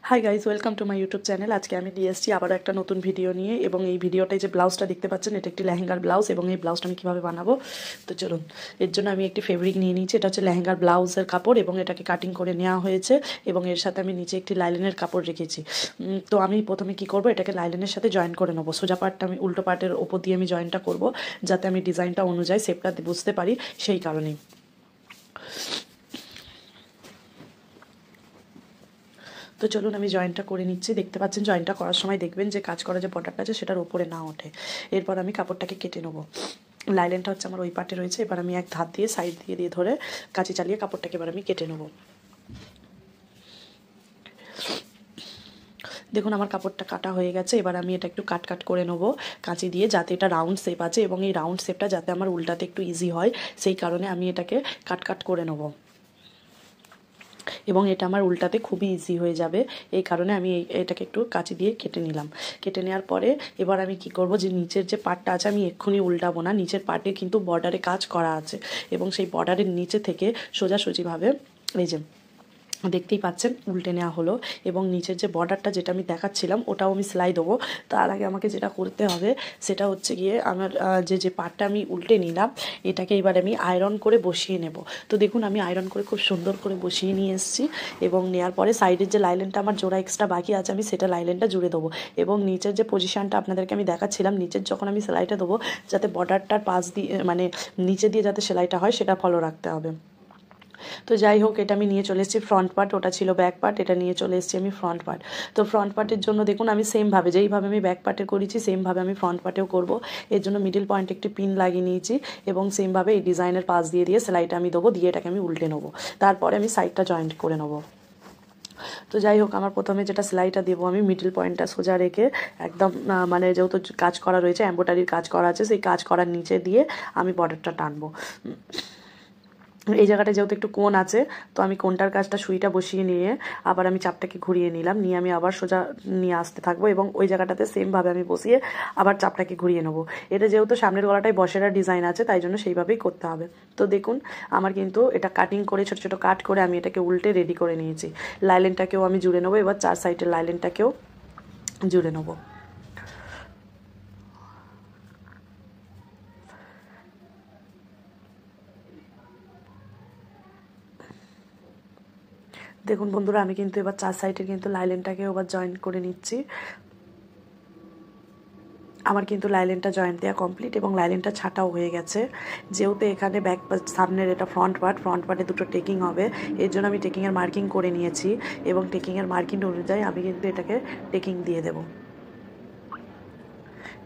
Hi guys, welcome to my YouTube channel. আজকে আমি নিয়ে এসেছি আবারও একটা নতুন ভিডিও নিয়ে, এবং এই ভিডিওটায় যে ব্লাউজটা দেখতে পাচ্ছেন এটা একটি লেহেঙ্গার ব্লাউজ, এবং এই ব্লাউজটা আমি কীভাবে বানাবো তো চলুন। এর জন্য আমি একটি ফেব্রিক নিয়ে নিয়েছি, এটা হচ্ছে লেহেঙ্গার ব্লাউজের কাপড়, এবং এটাকে কাটিং করে নেওয়া হয়েছে, এবং এর সাথে আমি নিচে একটি লাইলিনের কাপড় রেখেছি। তো আমি প্রথমে কি করব, এটাকে লাইলিনের সাথে জয়েন করে নেবো। সোজা পার্টটা আমি উল্টো পার্টের ওপর দিয়ে আমি জয়েনটা করব, যাতে আমি ডিজাইনটা অনুযায়ী শেপটা বুঝতে পারি, সেই কারণেই। তো চলুন আমি জয়েন্টটা করে নিচ্ছি। দেখতে পাচ্ছেন জয়েন্টটা করার সময় দেখবেন যে কাজ করা যে বর্ডারটা আছে সেটার উপরে না ওঠে। এরপর আমি কাপড়টাকে কেটে নেবো। লাইলিনটা হচ্ছে আমার ওই পার্টে রয়েছে, এবার আমি এক ধার দিয়ে সাইড দিয়ে ধরে কাঁচি চালিয়ে কাপড়টাকে এবার আমি কেটে নেবো। দেখুন আমার কাপড়টা কাটা হয়ে গেছে, এবার আমি এটা একটু কাট করে নেবো কাঁচি দিয়ে, যাতে এটা রাউন্ড শেপ আছে, এবং এই রাউন্ড শেপটা যাতে আমার উল্টাতে একটু ইজি হয়, সেই কারণে আমি এটাকে কাট করে নেবো, এবং এটা আমার উল্টাতে খুবই ইজি হয়ে যাবে। এই কারণে আমি এটাকে একটু কাঁচি দিয়ে কেটে নিলাম। কেটে নেওয়ার পরে এবার আমি কি করব, যে নিচের যে পার্টটা আছে আমি এক্ষুনি উল্টাবো না। নিচের পার্টে কিন্তু বর্ডারে কাজ করা আছে, এবং সেই বর্ডারের নিচে থেকে সোজাসুজিভাবে এই যে দেখতেই পাচ্ছেন উল্টে নেওয়া হলো, এবং নিচের যে বর্ডারটা যেটা আমি দেখাচ্ছিলাম ওটাও আমি সেলাই দেবো। তার আগে আমাকে যেটা করতে হবে সেটা হচ্ছে গিয়ে আমার যে পার্টটা আমি উল্টে নিলাম এটাকে এবার আমি আয়রন করে বসিয়ে নেব। তো দেখুন আমি আয়রন করে খুব সুন্দর করে বসিয়ে নিয়ে এসেছি, এবং নেওয়ার পরে সাইডের যে লাইলিনটা আমার জোড়া এক্সট্রা বাকি আছে আমি সেটা লাইলিনটা জুড়ে দেবো, এবং নিচের যে পজিশানটা আপনাদেরকে আমি দেখাচ্ছিলাম, নিচের যখন আমি সেলাইটা দেবো যাতে বর্ডারটার পাশ দিয়ে মানে নিচে দিয়ে যাতে সেলাইটা হয় সেটা ফলো রাখতে হবে। তো যাই হোক, এটা আমি নিয়ে চলে এসেছি ফ্রন্ট পার্ট, ওটা ছিল ব্যাক পার্ট, এটা নিয়ে চলে এসেছি আমি ফ্রন্ট পার্ট। তো ফ্রন্ট পার্টের জন্য দেখুন আমি সেমভাবে যেইভাবে আমি ব্যাক পার্টে করেছি সেমভাবে আমি ফ্রন্ট পার্টেও করব। এর জন্য মিডিল পয়েন্টে একটি পিন লাগিয়ে নিয়েছি, এবং সেমভাবে এই ডিজাইনের পাশ দিয়ে সেলাইটা আমি দেবো, দিয়ে এটাকে আমি উল্টে নেবো। তারপরে আমি সাইডটা জয়েন্ট করে নেবো। তো যাই হোক, আমার প্রথমে যেটা সেলাইটা দেবো আমি মিডিল পয়েন্টটা সোজা রেখে একদম মানে যেহেতু কাজ করা রয়েছে, এমব্রয়ডারির কাজ করা আছে, সেই কাজ করার নিচে দিয়ে আমি বর্ডারটা টানবো। এই জায়গাটা যেহেতু একটু কোণ আছে, তো আমি কোণটার কাজটা সুইটা বসিয়ে নিয়ে আবার আমি চাপটাকে ঘুরিয়ে নিলাম, নিয়ে আমি আবার সোজা নিয়ে আসতে থাকবো, এবং ওই জায়গাটাতে সেমভাবে আমি বসিয়ে আবার চাপটাকে ঘুরিয়ে নেবো। এটা যেহেতু সামনের গলাটায় বসেরা ডিজাইন আছে তাই জন্য সেইভাবেই করতে হবে। তো দেখুন আমার কিন্তু এটা কাটিং করে ছোটো ছোটো কাট করে আমি এটাকে উল্টে রেডি করে নিয়েছি। লাইলিনটাকেও আমি জুড়ে নেবো, এবার চার সাইডের লাইলিনটাকেও জুড়ে নেবো। দেখুন বন্ধুরা আমি কিন্তু এবার চার সাইডের কিন্তু লাইলিনটাকে এবার জয়েন করে নিচ্ছি। আমার কিন্তু লাইলিনটা জয়েন্ট দেওয়া কমপ্লিট, এবং লাইলিনটা ছাটাও হয়ে গেছে। যেহেতু এখানে ব্যাক সামনের এটা ফ্রন্ট পার্টে দুটো টেকিং হবে, এর জন্য আমি টেকিংয়ের মার্কিং করে নিয়েছি, এবং টেকিংয়ের মার্কিং অনুযায়ী আমি কিন্তু এটাকে টেকিং দিয়ে দেবো।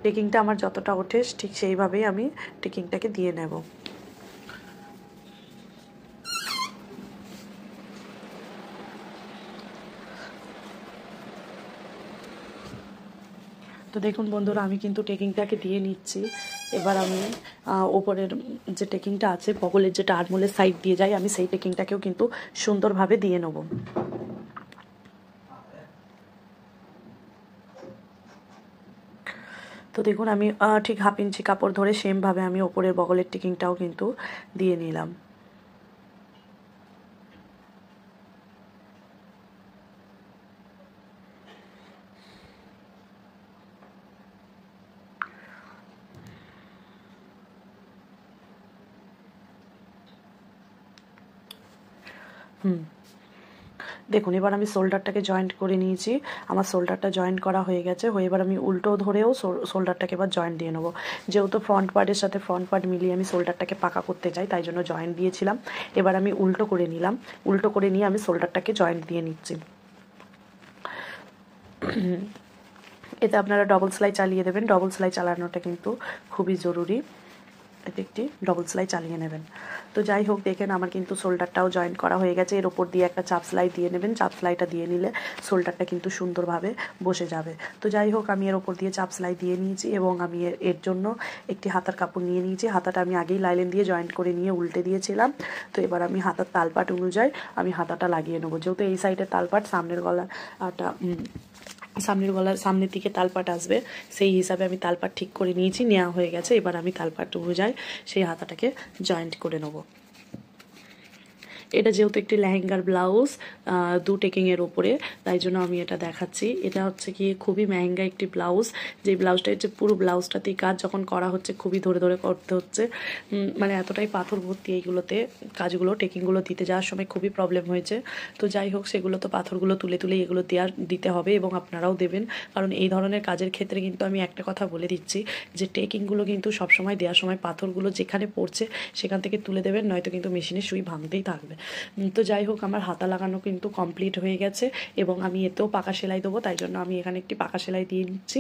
টেকিংটা আমার যতটা ওঠে ঠিক সেইভাবেই আমি টেকিংটাকে দিয়ে নেব। তো দেখুন বন্ধুরা আমি কিন্তু টেকিংটাকে দিয়ে নিচ্ছি। এবার আমি ওপরের যে টেকিংটা আছে বগলের যেটা আরমোলের সাইড দিয়ে যায় আমি সেই টেকিংটাকেও কিন্তু সুন্দরভাবে দিয়ে নেব। তো দেখুন আমি ঠিক 1/2 ইঞ্চি কাপড় ধরে সেমভাবে আমি ওপরের বগলের টেকিংটাও কিন্তু দিয়ে নিলাম। দেখুন এবার আমি শোল্ডারটাকে জয়েন্ট করে নিয়েছি, আমার শোল্ডারটা জয়েন্ট করা হয়ে গেছে। এবার আমি উল্টো ধরেও শোল্ডারটাকে এবার জয়েন্ট দিয়ে নেবো। যেহেতু ফ্রন্ট পার্টের সাথে ফ্রন্ট পার্ট মিলিয়ে আমি শোল্ডারটাকে পাকা করতে চাই তাই জন্য জয়েন্ট দিয়েছিলাম। এবার আমি উল্টো করে নিলাম, উল্টো করে নিয়ে আমি শোল্ডারটাকে জয়েন্ট দিয়ে নিচ্ছি। এতে আপনারা ডবল সেলাই চালিয়ে দেবেন, ডবল সেলাই চালানোটা কিন্তু খুবই জরুরি। এতে একটি ডবল সেলাই চালিয়ে নেবেন। তো যাই হোক দেখেন আমার কিন্তু শোল্ডারটাও জয়েন্ট করা হয়ে গেছে। এর ওপর দিয়ে একটা চাপ সেলাই দিয়ে নেবেন, চাপ সেলাইটা দিয়ে নিলে শোল্ডারটা কিন্তু সুন্দরভাবে বসে যাবে। তো যাই হোক আমি এর ওপর দিয়ে চাপ সেলাই দিয়ে নিয়েছি, এবং আমি এর জন্য একটি হাতার কাপড় নিয়ে নিয়েছি। হাতাটা আমি আগেই লাইলিন দিয়ে জয়েন্ট করে নিয়ে উল্টে দিয়েছিলাম। তো এবার আমি হাতার তালপাট অনুযায়ী আমি হাতাটা লাগিয়ে নেবো। যেহেতু এই সাইডের তালপাট সামনের গলাটা সামনের দিকে তালপাট আসবে, সেই হিসাবে আমি তালপাট ঠিক করে নিয়েছি, নেওয়া হয়ে গেছে। এবার আমি তালপাট অনুযায়ী সেই হাতাটাকে জয়েন্ট করে নেব। এটা যেহেতু একটি লেহেঙ্গার ব্লাউজ, 2 টেকিংয়ের ওপরে, তাই জন্য আমি এটা দেখাচ্ছি। এটা হচ্ছে কি খুবই মেহেঙ্গা একটি ব্লাউজ, যে ব্লাউজটা হচ্ছে পুরো ব্লাউজটাতেই কাজ যখন করা হচ্ছে খুবই ধরে ধরে করতে হচ্ছে, মানে এতটাই পাথর ভর্তি এইগুলোতে কাজগুলো টেকিংগুলো দিতে যাওয়ার সময় খুবই প্রবলেম হয়েছে। তো যাই হোক, সেগুলো তো পাথরগুলো তুলে তুলে এগুলো দিতে হবে এবং আপনারাও দেবেন, কারণ এই ধরনের কাজের ক্ষেত্রে কিন্তু আমি একটা কথা বলে দিচ্ছি যে টেকিংগুলো কিন্তু সবসময় দেওয়ার সময় পাথরগুলো যেখানে পড়ছে সেখান থেকে তুলে দেবেন, নয়তো কিন্তু মেশিনে সুই ভাঙতেই থাকবে। তো যাই হোক, আমার হাতা লাগানো কিন্তু কমপ্লিট হয়ে গেছে এবং আমি এতেও পাকা সেলাই দেবো, তাই জন্য আমি এখানে একটি পাকা সেলাই দিয়ে নিচ্ছি।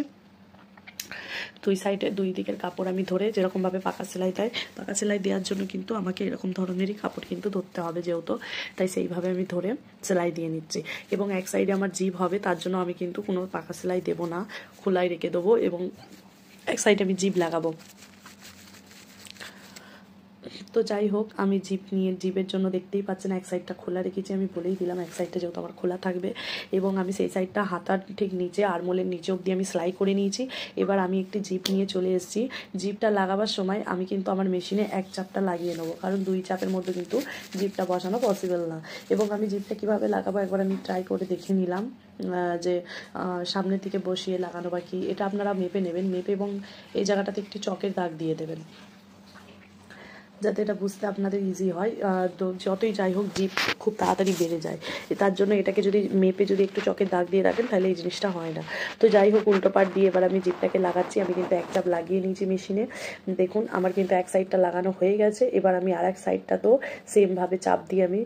দুই সাইডে দুই দিকের কাপড় আমি ধরে যেরকমভাবে পাকা সেলাই দেয়, পাকা সেলাই দেওয়ার জন্য কিন্তু আমাকে এরকম ধরনেরই কাপড় কিন্তু ধরতে হবে যেহেতু, তাই সেইভাবে আমি ধরে সেলাই দিয়ে নিচ্ছি। এবং এক সাইডে আমার জিভ হবে, তার জন্য আমি কিন্তু কোনো পাকা সেলাই দেবো না, খোলাই রেখে দেবো এবং এক সাইডে আমি জিভ লাগাবো। তো যাই হোক, আমি জিপের জন্য দেখতেই পাচ্ছেন এক সাইডটা খোলা রেখেছি, আমি বলেই দিলাম এক সাইডটা যেহেতু আমার খোলা থাকবে, এবং আমি সেই সাইডটা হাতার ঠিক নিচে আরমোলের নিচে অবধি আমি সেলাই করে নিয়েছি। এবার আমি একটি জিপ নিয়ে চলে এসেছি। জিপটা লাগাবার সময় আমি কিন্তু আমার মেশিনে এক চাপটা লাগিয়ে নেবো, কারণ 2 চাপের মধ্যে কিন্তু জিপটা বসানো পসিবল না। এবং আমি জিপটা কীভাবে লাগাবো একবার আমি ট্রাই করে দেখে নিলাম, যে সামনের দিকে বসিয়ে লাগানো বা কি, এটা আপনারা মেপে নেবেন, মেপে এবং এই জায়গাটাতে একটি চকের দাগ দিয়ে দেবেন যাতে এটা বুঝতে আপনাদের ইজি হয়। তো যতই যাই হোক, জিপ খুব তাড়াতাড়ি বেড়ে যায়, তার জন্য এটাকে যদি মেপে যদি একটু চকের দাগ দিয়ে রাখেন তাহলে এই জিনিসটা হয় না। তো যাই হোক, উল্টো পাট দিয়ে এবার আমি জিপটাকে লাগাচ্ছি। আমি কিন্তু এক চাপ লাগিয়ে নিয়েছি মেশিনে, দেখুন আমার কিন্তু এক সাইডটা লাগানো হয়ে গেছে। এবার আমি আর এক সাইডটা তো সেমভাবে চাপ দিয়ে আমি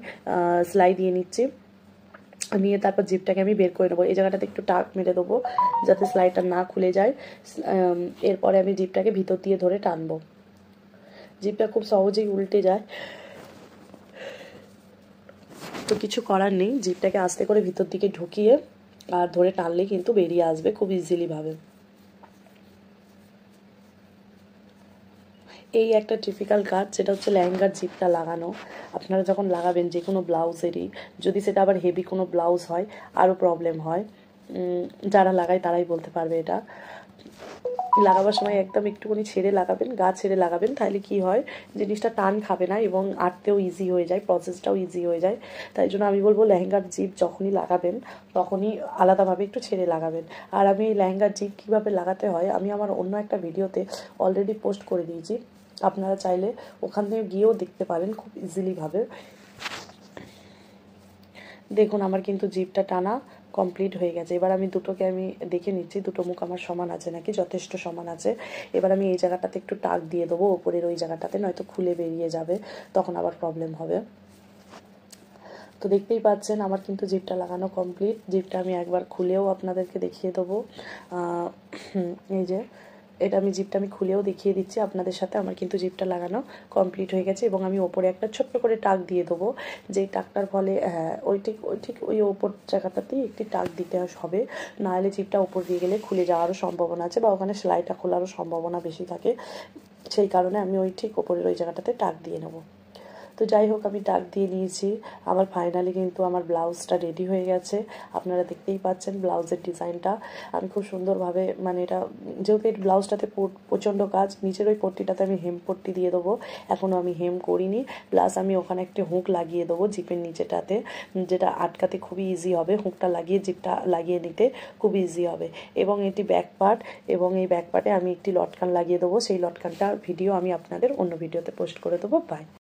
সেলাই দিয়ে নিচ্ছি, নিয়ে তারপর জিপটাকে আমি বের করে নেবো। এই জায়গাটাতে একটু টাক মেরে দেবো যাতে সেলাইটা না খুলে যায়। এরপরে আমি জিপটাকে ভিতর দিয়ে ধরে টানবো। জিপটা খুব সহজেই উল্টে যায়, তো কিছু করার নেই, জিপটাকে আস্তে করে ভিতর দিকে ঢুকিয়ে আর ধরে টানলেই কিন্তু বেরিয়ে আসবে খুব ইজিলি ভাবে। এই একটা টিপিক্যাল কাজ, যেটা হচ্ছে লেহেঙ্গার জিপটা লাগানো। আপনারা যখন লাগাবেন যে কোনো ব্লাউজেরই, যদি সেটা আবার হেভি কোনো ব্লাউজ হয় আরও প্রবলেম হয়, যারা লাগায় তারাই বলতে পারবে এটা। লাগাবার সময় একদম একটুখানি ছেড়ে লাগাবেন, গা ছেড়ে লাগাবেন, তাহলে কি হয় জিনিসটা টান খাবে না এবং আটতেও ইজি হয়ে যায়, প্রসেসটাও ইজি হয়ে যায়। তাই জন্য আমি বলবো লেহেঙ্গার জিপ যখনই লাগাবেন তখনই আলাদাভাবে একটু ছেড়ে লাগাবেন। আর আমি লেহেঙ্গার জিপ কীভাবে লাগাতে হয় আমি আমার অন্য একটা ভিডিওতে অলরেডি পোস্ট করে দিয়েছি, আপনারা চাইলে ওখান থেকে গিয়েও দেখতে পারেন খুব ইজিলিভাবে। দেখুন আমার কিন্তু জিপটা টানা কমপ্লিট হয়ে গেছে। এবার আমি দুটোকে আমি দেখে নিচ্ছি দুটো মুখ আমার সমান আছে নাকি, যথেষ্ট সমান আছে। এবার আমি এই জায়গাটাতে একটু টাক দিয়ে দেবো ওপরের ওই জায়গাটাতে, নয়তো খুলে বেরিয়ে যাবে, তখন আবার প্রবলেম হবে। তো দেখতেই পাচ্ছেন আমার কিন্তু জিপটা লাগানো কমপ্লিট। জিপটা আমি একবার খুলেও আপনাদেরকে দেখিয়ে দেবো, এই যে এটা আমি জিপটা আমি খুলেও দেখিয়ে দিচ্ছি আপনাদের সাথে। আমার কিন্তু জিপটা লাগানো কমপ্লিট হয়ে গেছে এবং আমি ওপরে একটা ছোট্ট করে টাক দিয়ে দেবো, যেই টাকটার ফলে ঠিক ওই ওপর জায়গাটাতেই একটি টাক দিতে হবে, নাহলে জিপটা ওপর দিয়ে গেলে খুলে যাওয়ারও সম্ভাবনা আছে বা ওখানে সেলাইটা খোলারও সম্ভাবনা বেশি থাকে, সেই কারণে আমি ঠিক ওপরের ওই জায়গাটাতে টাক দিয়ে নেবো। তো যাই হোক, আমি টাক দিয়ে নিয়েছি। আমার ফাইনালি কিন্তু আমার ব্লাউজটা রেডি হয়ে গেছে, আপনারা দেখতেই পাচ্ছেন ব্লাউজের ডিজাইনটা। আমি খুব সুন্দরভাবে, মানে এটা যেহেতু এই ব্লাউজটাতে প্রচণ্ড কাজ, নিচের ওই পট্টিটাতে আমি হেম পট্টি দিয়ে দেবো, এখনও আমি হেম করিনি। প্লাস আমি ওখানে একটি হুঁক লাগিয়ে দেবো জিপের নিচেটাতে, যেটা আটকাতে খুবই ইজি হবে, হুঁকটা লাগিয়ে জিপটা লাগিয়ে নিতে খুব ইজি হবে। এবং এটি ব্যাক পার্ট, এবং এই ব্যাক পার্টে আমি একটি লটকান লাগিয়ে দেবো, সেই লটকানটার ভিডিও আমি আপনাদের অন্য ভিডিওতে পোস্ট করে দেবো। বাই।